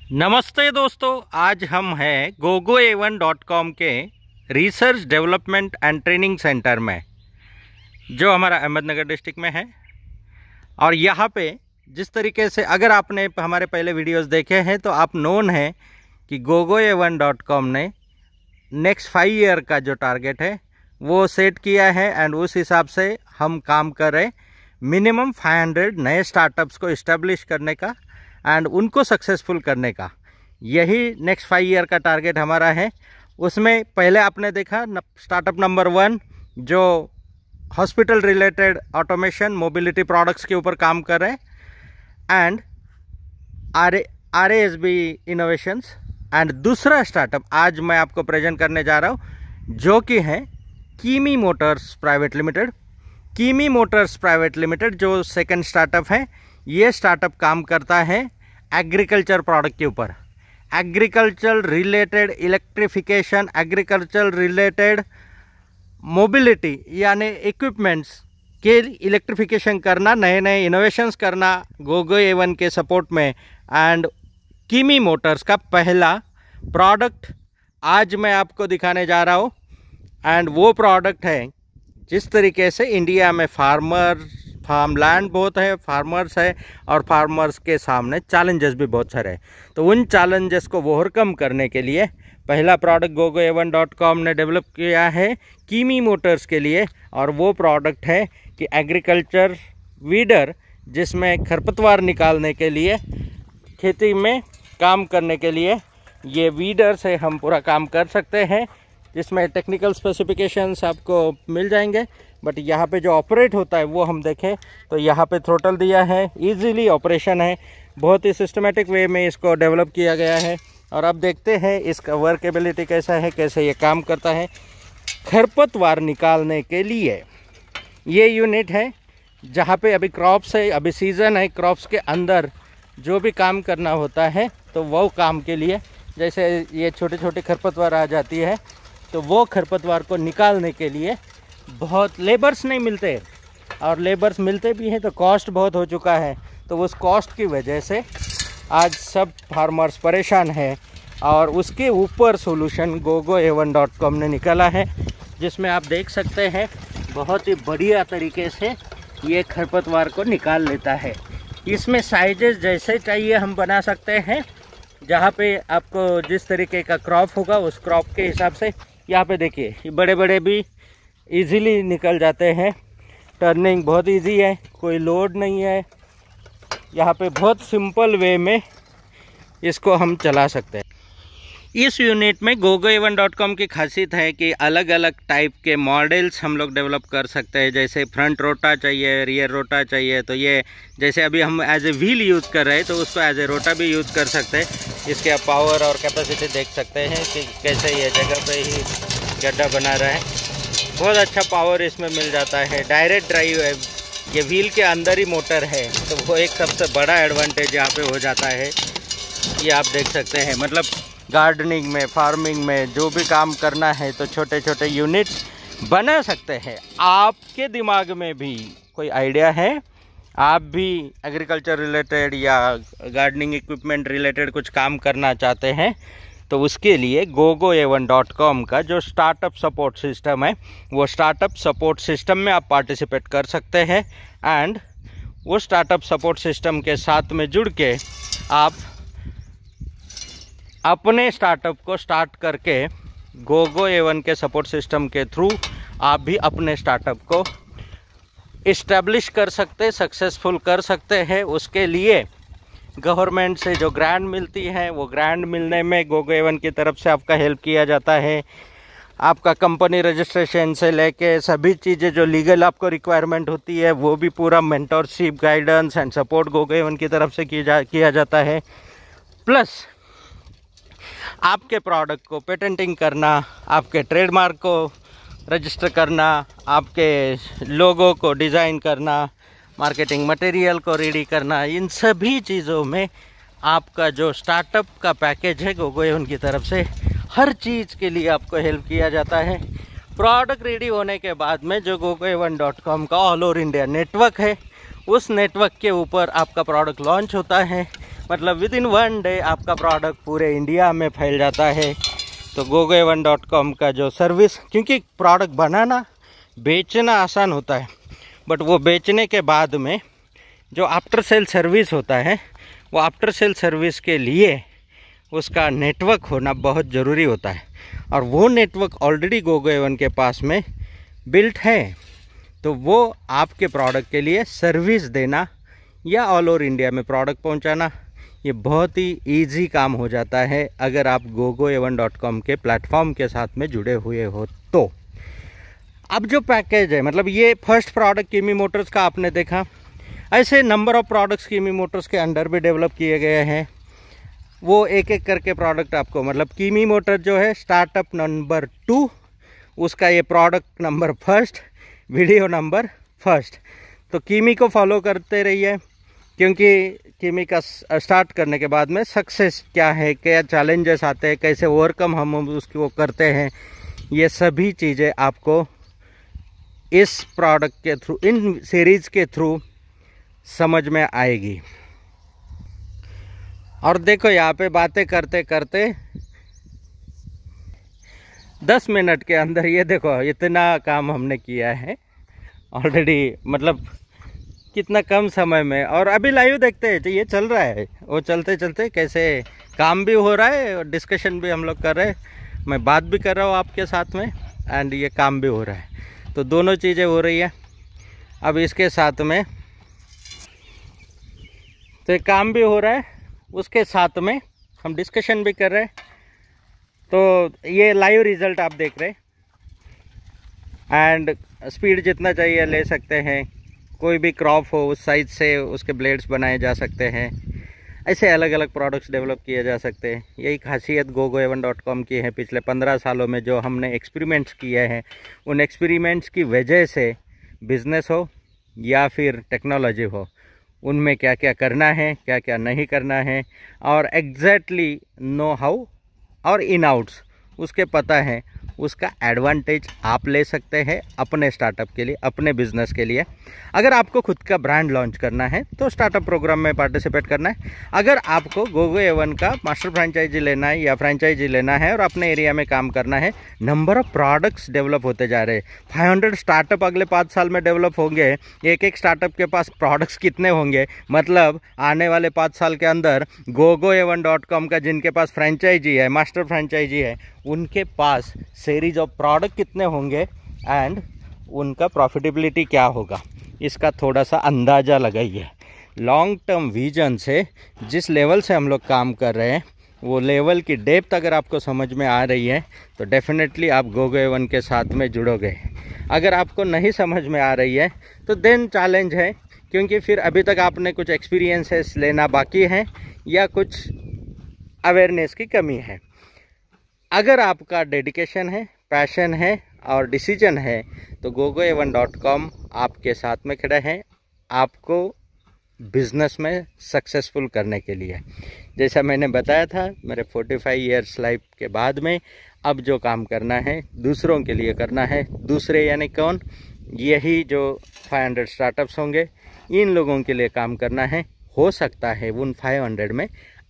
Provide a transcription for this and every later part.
नमस्ते दोस्तों, आज हम हैं gogoa1.com के research development and training centre में, जो हमारा अहमदनगर डिस्ट्रिक्ट में है। और यहाँ पे जिस तरीके से अगर आपने हमारे पहले वीडियोस देखे हैं तो आप नोन है कि gogoa1.com ने नेक्स्ट 5 ईयर का जो टारगेट है वो सेट किया है एंड उस हिसाब से हम काम कर रहे हैं। मिनिमम 500 नए स्टार्टअप्स को इस्टेब्लिश करने का एंड उनको सक्सेसफुल करने का, यही नेक्स्ट 5 ईयर का टारगेट हमारा है। उसमें पहले आपने देखा स्टार्टअप नंबर 1 जो hospital related automation mobility products के ऊपर काम कर रहे हैं एंड RASB इनोवेशंस। एंड दूसरा स्टार्टअप आज मैं आपको प्रेजेंट करने जा रहा हूँ जो कि है कीमी मोटर्स प्राइवेट लिमिटेड। कीमी मोटर्स प्राइवेट लिमिटेड जो सेकंड स्टार्टअप है, ये स्टार्टअप काम करता है एग्रीकल्चर प्रोडक्ट के ऊपर। Agriculture related electrification, agriculture related mobility यानी इक्विपमेंट्स के इलेक्ट्रिफिकेशन करना, नए नए इनोवेशंस करना gogoa1 के सपोर्ट में। एंड कीमी मोटर्स का पहला प्रोडक्ट आज मैं आपको दिखाने जा रहा हूँ। एंड वो प्रोडक्ट है जिस तरीके से इंडिया में फार्मलैंड बहुत है, फार्मर्स है और फार्मर्स के सामने चैलेंजेस भी बहुत सारे हैं। तो उन चैलेंजेस को ओवरकम करने के लिए पहला प्रोडक्ट gogoa1.com ने डेवलप किया है कीमी मोटर्स के लिए। और वो प्रोडक्ट है कि एग्रीकल्चर वीडर, जिसमें खरपतवार निकालने के लिए, खेती में काम करने के लिए ये वीडर से हम पूरा काम कर सकते हैं, जिसमें टेक्निकल स्पेसिफिकेशंस आपको मिल जाएंगे। बट यहाँ पे जो ऑपरेट होता है वो हम देखें तो यहाँ पे थ्रोटल दिया है, इजीली ऑपरेशन है, बहुत ही सिस्टमेटिक वे में इसको डेवलप किया गया है। और अब देखते हैं इसका वर्केबिलिटी कैसा है, कैसे ये काम करता है। खरपतवार निकालने के लिए ये यूनिट है जहाँ पे अभी क्रॉप्स है, अभी सीज़न है, क्रॉप्स के अंदर जो भी काम करना होता है तो वो काम के लिए, जैसे ये छोटे छोटे खरपतवार आ जाती है तो वो खरपतवार को निकालने के लिए बहुत लेबर्स नहीं मिलते, और लेबर्स मिलते भी हैं तो कॉस्ट बहुत हो चुका है। तो उस कॉस्ट की वजह से आज सब फार्मर्स परेशान हैं और उसके ऊपर सॉल्यूशन gogoa1.com ने निकाला है, जिसमें आप देख सकते हैं बहुत ही बढ़िया तरीके से ये खरपतवार को निकाल लेता है। इसमें साइजेस जैसे चाहिए हम बना सकते हैं, जहाँ पे आपको जिस तरीके का क्रॉप होगा उस क्रॉप के हिसाब से। यहाँ पे देखिए ये बड़े बड़े भी इजीली निकल जाते हैं, टर्निंग बहुत इजी है, कोई लोड नहीं है। यहाँ पे बहुत सिंपल वे में इसको हम चला सकते हैं। इस यूनिट में gogoa1.com की खासियत है कि अलग अलग टाइप के मॉडल्स हम लोग डेवलप कर सकते हैं। जैसे फ्रंट रोटा चाहिए, रियर रोटा चाहिए, तो ये जैसे अभी हम एज ए व्हील यूज़ कर रहे हैं तो उसको एज ए रोटा भी यूज़ कर सकते हैं। इसके आप पावर और कैपेसिटी देख सकते हैं कि कैसे ये जगह पे ही गड्ढा बना रहा है। बहुत अच्छा पावर इसमें मिल जाता है। डायरेक्ट ड्राइव है, ये व्हील के अंदर ही मोटर है, तो वो एक सबसे बड़ा एडवांटेज यहाँ पे हो जाता है। ये आप देख सकते हैं, मतलब गार्डनिंग में, फार्मिंग में जो भी काम करना है तो छोटे छोटे यूनिट्स बना सकते हैं। आपके दिमाग में भी कोई आइडिया है, आप भी एग्रीकल्चर रिलेटेड या गार्डनिंग इक्विपमेंट रिलेटेड कुछ काम करना चाहते हैं, तो उसके लिए gogoa1.com का जो स्टार्टअप सपोर्ट सिस्टम है, वो स्टार्टअप सपोर्ट सिस्टम में आप पार्टिसिपेट कर सकते हैं। एंड वो स्टार्टअप सपोर्ट सिस्टम के साथ में जुड़ के आप अपने स्टार्टअप को स्टार्ट करके gogoa1 के सपोर्ट सिस्टम के थ्रू आप भी अपने स्टार्टअप को इस्टेब्लिश कर सकते, सक्सेसफुल कर सकते हैं। उसके लिए गवर्नमेंट से जो ग्रांट मिलती है, वो ग्रांट मिलने में gogoa1 की तरफ से आपका हेल्प किया जाता है। आपका कंपनी रजिस्ट्रेशन से लेके सभी चीज़ें जो लीगल आपको रिक्वायरमेंट होती है, वो भी पूरा mentorship, guidance and support gogoa1 की तरफ से किया जाता है। प्लस आपके प्रोडक्ट को पेटेंटिंग करना, आपके ट्रेडमार्क को रजिस्टर करना, आपके लोगो को डिज़ाइन करना, मार्केटिंग मटेरियल को रेडी करना, इन सभी चीज़ों में आपका जो स्टार्टअप का पैकेज है gogoa1 की तरफ से हर चीज़ के लिए आपको हेल्प किया जाता है। प्रोडक्ट रेडी होने के बाद में जो gogoa1.com का ऑल ओवर इंडिया नेटवर्क है, उस नेटवर्क के ऊपर आपका प्रोडक्ट लॉन्च होता है। मतलब विद इन 1 डे आपका प्रोडक्ट पूरे इंडिया में फैल जाता है। तो gogoa1.com का जो सर्विस, क्योंकि प्रोडक्ट बनाना बेचना आसान होता है, बट वो बेचने के बाद में जो आफ्टर सेल सर्विस होता है, वो आफ्टर सेल सर्विस के लिए उसका नेटवर्क होना बहुत ज़रूरी होता है। और वो नेटवर्क ऑलरेडी gogoa1 के पास में बिल्ट है। तो वो आपके प्रोडक्ट के लिए सर्विस देना या ऑल ओवर इंडिया में प्रोडक्ट पहुंचाना, ये बहुत ही इजी काम हो जाता है अगर आप gogoa1.com के प्लेटफॉर्म के साथ में जुड़े हुए हो। तो अब जो पैकेज है, मतलब ये फर्स्ट प्रोडक्ट कीमी मोटर्स का आपने देखा, ऐसे नंबर ऑफ प्रोडक्ट्स कीमी मोटर्स के अंडर भी डेवलप किए गए हैं। वो एक एक करके प्रोडक्ट आपको, मतलब कीमी मोटर जो है स्टार्टअप नंबर 2, उसका ये प्रोडक्ट नंबर 1, वीडियो नंबर 1। तो कीमी को फॉलो करते रहिए, क्योंकि कीमी का स्टार्ट करने के बाद में सक्सेस क्या है, क्या चैलेंजेस आते हैं, कैसे ओवरकम हम उसको करते हैं, ये सभी चीज़ें आपको इस प्रोडक्ट के थ्रू, इन सीरीज़ के थ्रू समझ में आएगी। और देखो यहाँ पे बातें करते करते 10 मिनट के अंदर ये देखो इतना काम हमने किया है ऑलरेडी, मतलब कितना कम समय में। और अभी लाइव देखते हैं, तो ये चल रहा है, वो चलते चलते कैसे काम भी हो रहा है और डिस्कशन भी हम लोग कर रहे हैं, मैं बात भी कर रहा हूँ आपके साथ में, एंड ये काम भी हो रहा है। तो दोनों चीज़ें हो रही है। अब इसके साथ में तो ये काम भी हो रहा है, उसके साथ में हम डिस्कशन भी कर रहे हैं। तो ये लाइव रिज़ल्ट आप देख रहे हैं, एंड स्पीड जितना चाहिए ले सकते हैं। कोई भी क्रॉप हो उस साइज से उसके ब्लेड्स बनाए जा सकते हैं। ऐसे अलग अलग प्रोडक्ट्स डेवलप किए जा सकते हैं। यही खासियत gogoa1.com की है। पिछले 15 सालों में जो हमने एक्सपेरिमेंट्स किए हैं, उन एक्सपेरिमेंट्स की वजह से बिज़नेस हो या फिर टेक्नोलॉजी हो, उनमें क्या क्या करना है, क्या क्या नहीं करना है, और एग्जैक्टली नो हाउ और इन आउट्स उसके पता है, उसका एडवांटेज आप ले सकते हैं अपने स्टार्टअप के लिए, अपने बिजनेस के लिए। अगर आपको खुद का ब्रांड लॉन्च करना है तो स्टार्टअप प्रोग्राम में पार्टिसिपेट करना है। अगर आपको gogoa1 का मास्टर फ्रेंचाइजी लेना है या फ्रेंचाइजी लेना है और अपने एरिया में काम करना है, नंबर ऑफ प्रोडक्ट्स डेवलप होते जा रहे हैं। 500 स्टार्टअप अगले 5 साल में डेवलप होंगे। एक एक स्टार्टअप के पास प्रोडक्ट्स कितने होंगे, मतलब आने वाले 5 साल के अंदर gogoa1.com का जिनके पास फ्रेंचाइजी है, मास्टर फ्रेंचाइजी है, उनके पास सीरीज ऑफ प्रोडक्ट कितने होंगे एंड उनका प्रॉफिटेबिलिटी क्या होगा, इसका थोड़ा सा अंदाज़ा लगाइए। लॉन्ग टर्म विजन से जिस लेवल से हम लोग काम कर रहे हैं, वो लेवल की डेप्थ अगर आपको समझ में आ रही है तो डेफिनेटली आप gogoa1 के साथ में जुड़ोगे। अगर आपको नहीं समझ में आ रही है तो देन चैलेंज है, क्योंकि फिर अभी तक आपने कुछ एक्सपीरियंसेस लेना बाकी है या कुछ अवेयरनेस की कमी है। अगर आपका डेडिकेशन है, पैशन है और डिसीजन है तो gogoa1.com आपके साथ में खड़ा है आपको बिजनेस में सक्सेसफुल करने के लिए। जैसा मैंने बताया था, मेरे 45 इयर्स लाइफ के बाद में अब जो काम करना है दूसरों के लिए करना है। दूसरे यानी कौन? यही जो 500 स्टार्टअप्स होंगे, इन लोगों के लिए काम करना है। हो सकता है उन 500 में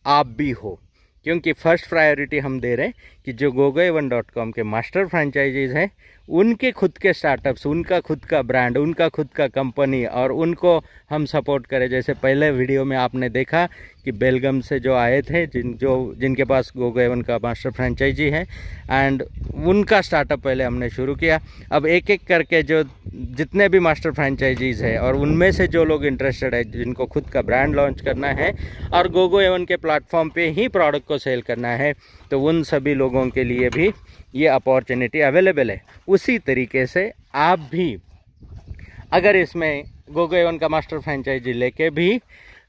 आप भी हो, क्योंकि फर्स्ट प्रायोरिटी हम दे रहे हैं कि जो gogoa1.com के मास्टर फ्रेंचाइजीज हैं, उनके खुद के स्टार्टअप्स, उनका खुद का ब्रांड, उनका खुद का कंपनी, और उनको हम सपोर्ट करें। जैसे पहले वीडियो में आपने देखा कि बेलगम से जो आए थे, जिनके पास gogoa1 का मास्टर फ्रेंचाइजी है, एंड उनका स्टार्टअप पहले हमने शुरू किया। अब एक एक करके जो जितने भी मास्टर फ्रेंचाइजीज है और उनमें से जो लोग इंटरेस्टेड है, जिनको खुद का ब्रांड लॉन्च करना है और gogoa1 के प्लेटफॉर्म पे ही प्रोडक्ट को सेल करना है, तो उन सभी लोगों के लिए भी ये अपॉर्चुनिटी अवेलेबल है। उसी तरीके से आप भी अगर इसमें gogoa1 का मास्टर फ्रेंचाइजी लेके भी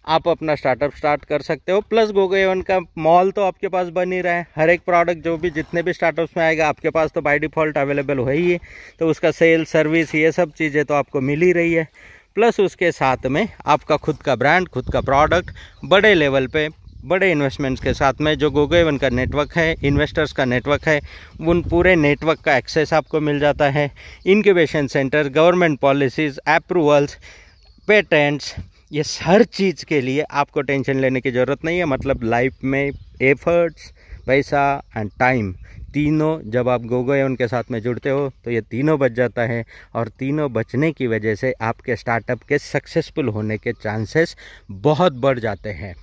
आप अपना स्टार्टअप स्टार्ट कर सकते हो। प्लस gogoa1 का मॉल तो आपके पास बन ही रहा है। हर एक प्रोडक्ट जो भी जितने भी स्टार्टअप्स में आएगा आपके पास तो बाय डिफ़ॉल्ट अवेलेबल हो ही है, तो उसका सेल, सर्विस, ये सब चीज़ें तो आपको मिल ही रही है। प्लस उसके साथ में आपका खुद का ब्रांड, खुद का प्रोडक्ट बड़े लेवल पे, बड़े इन्वेस्टमेंट्स के साथ में जो gogoa1 का नेटवर्क है, इन्वेस्टर्स का नेटवर्क है, उन पूरे नेटवर्क का एक्सेस आपको मिल जाता है। Incubation centre, government policies, approvals, patents, ये हर चीज़ के लिए आपको टेंशन लेने की ज़रूरत नहीं है। मतलब लाइफ में एफर्ट्स, पैसा एंड टाइम, तीनों जब आप गोगोएवन के साथ में जुड़ते हो तो ये तीनों बच जाता है, और तीनों बचने की वजह से आपके स्टार्टअप के सक्सेसफुल होने के चांसेस बहुत बढ़ जाते हैं।